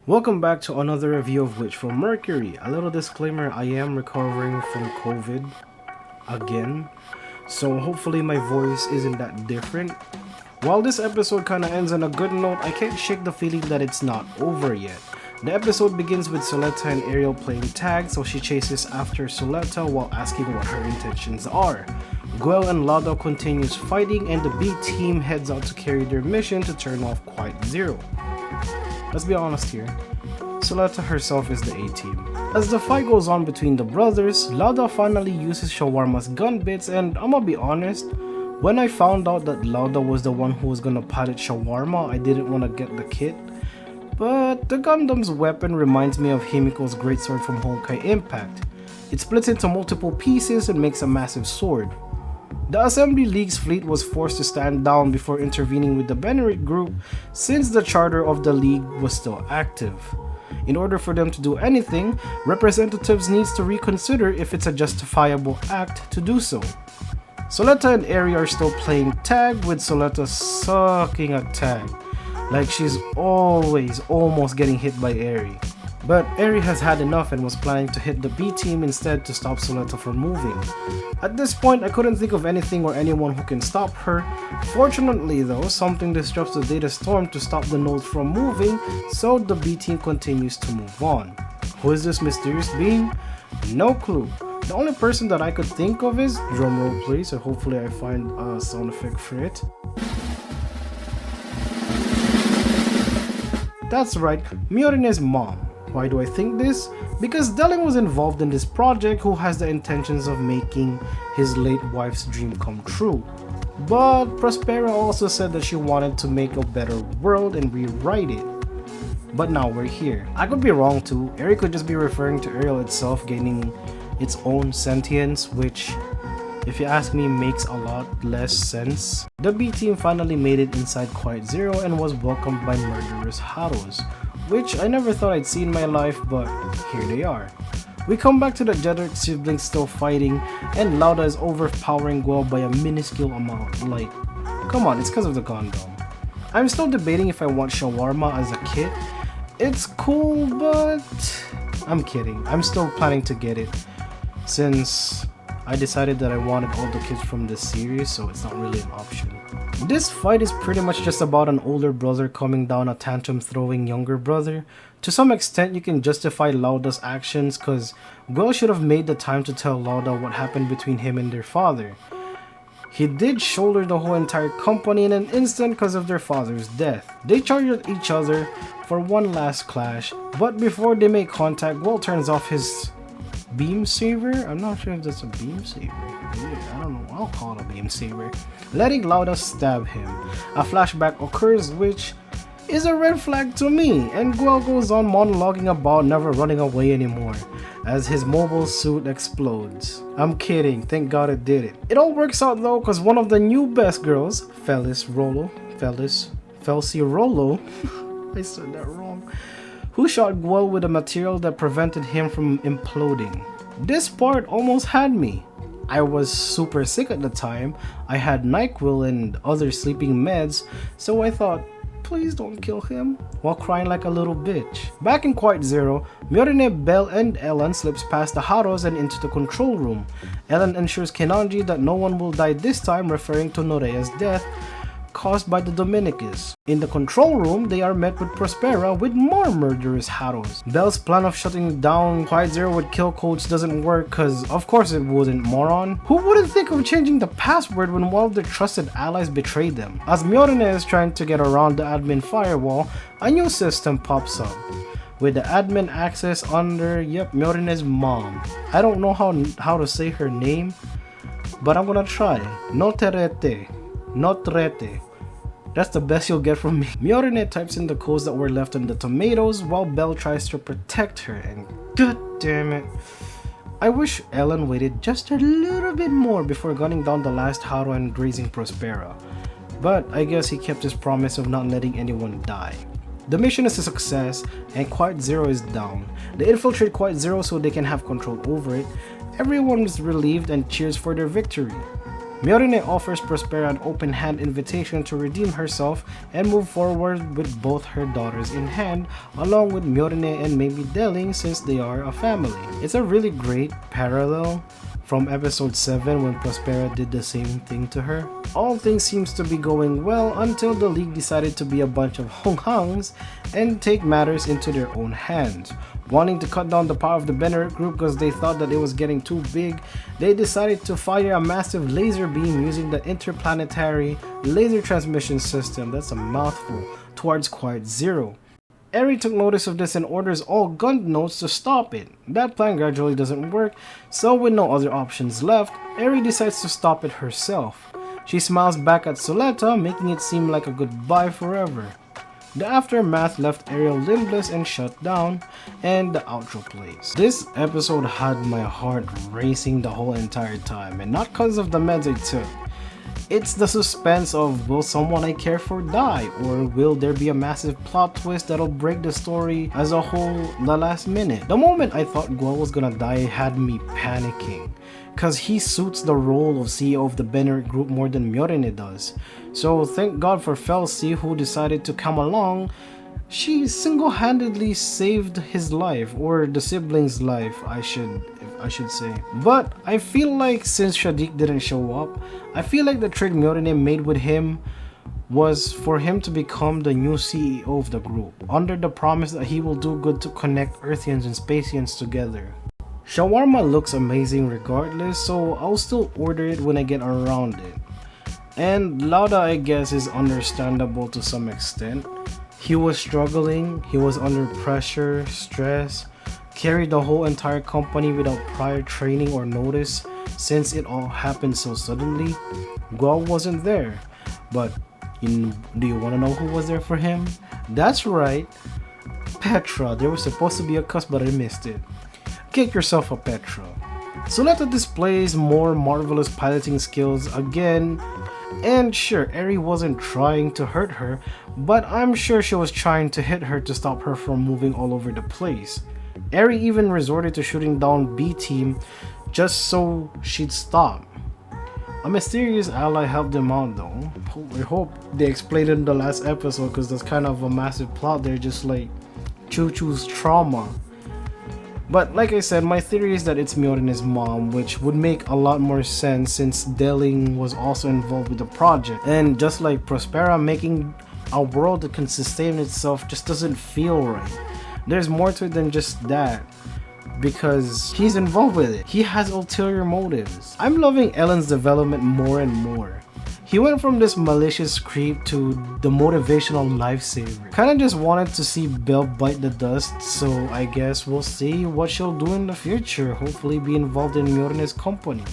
Welcome back to another review of which from Mercury. A little disclaimer, I am recovering from COVID again, so hopefully my voice isn't that different. While this episode kinda ends on a good note, I can't shake the feeling that it's not over yet. The episode begins with Soleta and Ariel playing tag, so she chases after Soleta while asking what her intentions are. Guel and Lauda continues fighting, and the B team heads out to carry their mission to turn off Quiet Zero. Let's be honest here, Soleta herself is the A team. As the fight goes on between the brothers, Lauda finally uses Shawarma's gun bits, and I'ma be honest, when I found out that Lauda was the one who was gonna pilot Shawarma, I didn't want to get the kit. But the Gundam's weapon reminds me of Himiko's greatsword from Honkai Impact. It splits into multiple pieces and makes a massive sword. The Assembly League's fleet was forced to stand down before intervening with the Benerit group since the charter of the league was still active. In order for them to do anything, representatives needs to reconsider if it's a justifiable act to do so. Soleta and Eri are still playing tag, with Soleta sucking at tag, like she's always almost getting hit by Eri. But Eri has had enough and was planning to hit the B team instead to stop Soleta from moving. At this point, I couldn't think of anything or anyone who can stop her. Fortunately though, something disrupts the data storm to stop the nodes from moving, so the B team continues to move on. Who is this mysterious being? No clue. The only person that I could think of is, drumroll please, so hopefully I find a sound effect for it. That's right, Miorine's mom. Why do I think this? Because Delling was involved in this project, who has the intentions of making his late wife's dream come true. But Prospera also said that she wanted to make a better world and rewrite it. But now we're here. I could be wrong too. Eri could just be referring to Ariel itself gaining its own sentience, which, if you ask me, makes a lot less sense. The B team finally made it inside Quiet Zero and was welcomed by murderous Haros, which I never thought I'd see in my life, but here they are. We come back to the Jedrick siblings still fighting, and Lauda is overpowering Guel by a minuscule amount. Like, come on, it's because of the Gundam. I'm still debating if I want Shawarma as a kit. It's cool, but I'm kidding. I'm still planning to get it, since I decided that I wanted all the kids from this series, so it's not really an option. This fight is pretty much just about an older brother calming down a tantrum throwing younger brother. To some extent, you can justify Lauda's actions, cause Guel should have made the time to tell Lauda what happened between him and their father. He did shoulder the whole entire company in an instant cause of their father's death. They charge at each other for one last clash, but before they make contact, Guel turns off his beam saber? I'm not sure if that's a beam saber. Yeah, I don't know. I'll call it a beam saber. Letting Lauda stab him. A flashback occurs, which is a red flag to me, and Guel goes on monologuing about never running away anymore as his mobile suit explodes. I'm kidding, thank god it did it. It all works out though, cause one of the new best girls, Felcy Rollo, I said that wrong, who shot Guel with a material that prevented him from imploding. This part almost had me. I was super sick at the time. I had NyQuil and other sleeping meds, so I thought, please don't kill him, while crying like a little bitch. Back in Quiet Zero, Miorine, Bell, and Ellen slips past the Haros and into the control room. Ellen ensures Kenanji that no one will die this time, referring to Norea's death caused by the Dominicus. In the control room, they are met with Prospera with more murderous Haros. Bell's plan of shutting down Quiet Zero with kill codes doesn't work, cause of course it wouldn't, moron. Who wouldn't think of changing the password when one of their trusted allies betrayed them? As Miorine is trying to get around the admin firewall, a new system pops up, with the admin access under, Miorine's mom. I don't know how to say her name, but I'm gonna try. Noterete. That's the best you'll get from me. Miorine types in the codes that were left on the tomatoes while Belle tries to protect her, and god damn it. I wish Ellen waited just a little bit more before gunning down the last Haro and grazing Prospera. But I guess he kept his promise of not letting anyone die. The mission is a success and Quiet Zero is down. They infiltrate Quiet Zero so they can have control over it. Everyone is relieved and cheers for their victory. Miorine offers Prospera an open-hand invitation to redeem herself and move forward with both her daughters in hand, along with Miorine and maybe Deling since they are a family. It's a really great parallel from episode 7 when Prospera did the same thing to her. All things seems to be going well until the League decided to be a bunch of hung-hungs and take matters into their own hands. Wanting to cut down the power of the Banneret group because they thought that it was getting too big, they decided to fire a massive laser beam using the interplanetary laser transmission system, that's a mouthful, towards Quiet Zero. Eri took notice of this and orders all gun notes to stop it. That plan gradually doesn't work, so with no other options left, Eri decides to stop it herself. She smiles back at Soleta, making it seem like a goodbye forever. The aftermath left Ariel limbless and shut down, and the outro plays. This episode had my heart racing the whole entire time, and not because of the meds I took. It's the suspense of, will someone I care for die, or will there be a massive plot twist that'll break the story as a whole the last minute. The moment I thought Guo was gonna die had me panicking, cause he suits the role of CEO of the Banneret group more than Miorine does. So thank God for Felsi, who decided to come along. She single-handedly saved his life, or the siblings' life, I should say. But I feel like since Shadiq didn't show up, I feel like the trade Miorine made with him was for him to become the new CEO of the group, under the promise that he will do good to connect Earthians and Spacians together. Shawarma looks amazing regardless, so I'll still order it when I get around it. And Lauda, I guess, is understandable to some extent. He was struggling, he was under pressure, stress, carried the whole entire company without prior training or notice since it all happened so suddenly. Guo wasn't there, but do you want to know who was there for him? That's right, Petra. There was supposed to be a cuss, but I missed it. Get yourself a Petra. Soleta displays more marvelous piloting skills again. And sure, Eri wasn't trying to hurt her, but I'm sure she was trying to hit her to stop her from moving all over the place. Eri even resorted to shooting down B-Team just so she'd stop. A mysterious ally helped them out though. I hope they explained it in the last episode, because that's kind of a massive plot there, just like Choo-Choo's trauma. But like I said, my theory is that it's Miorine's mom, which would make a lot more sense since Deling was also involved with the project. And just like Prospera, making a world that can sustain itself just doesn't feel right. There's more to it than just that, because he's involved with it. He has ulterior motives. I'm loving Ellen's development more and more. He went from this malicious creep to the motivational lifesaver. Kinda just wanted to see Belle bite the dust, so I guess we'll see what she'll do in the future, hopefully be involved in Miorine's company.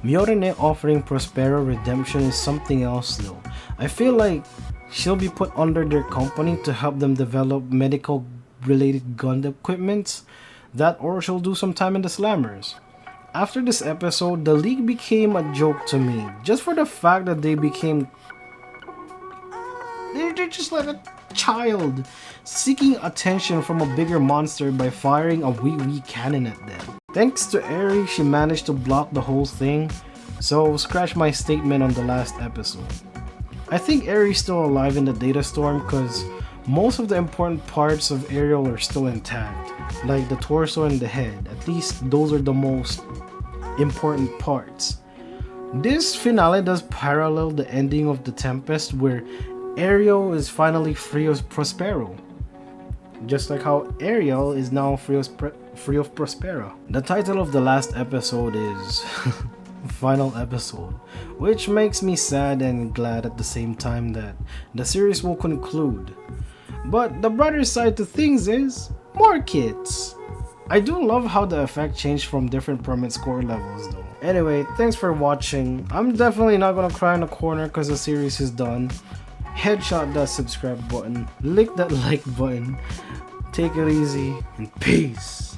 Miorine offering Prospera redemption is something else though. I feel like she'll be put under their company to help them develop medical related gun equipment, that or she'll do some time in the Slammers. After this episode, the League became a joke to me, just for the fact that they're just like a child, seeking attention from a bigger monster by firing a wee cannon at them. Thanks to Eri, she managed to block the whole thing, so scratch my statement on the last episode. I think Eri's still alive in the data storm because most of the important parts of Ariel are still intact, like the torso and the head. At least those are the most important parts. This finale does parallel the ending of The Tempest, where Ariel is finally free of Prospero, just like how Ariel is now free of Prospera. The title of the last episode is Final Episode, which makes me sad and glad at the same time that the series will conclude. But the brighter side to things is more kids. I do love how the effect changed from different permit score levels though. Anyway, thanks for watching. I'm definitely not gonna cry in the corner because the series is done. Headshot that subscribe button, lick that like button, take it easy, and peace.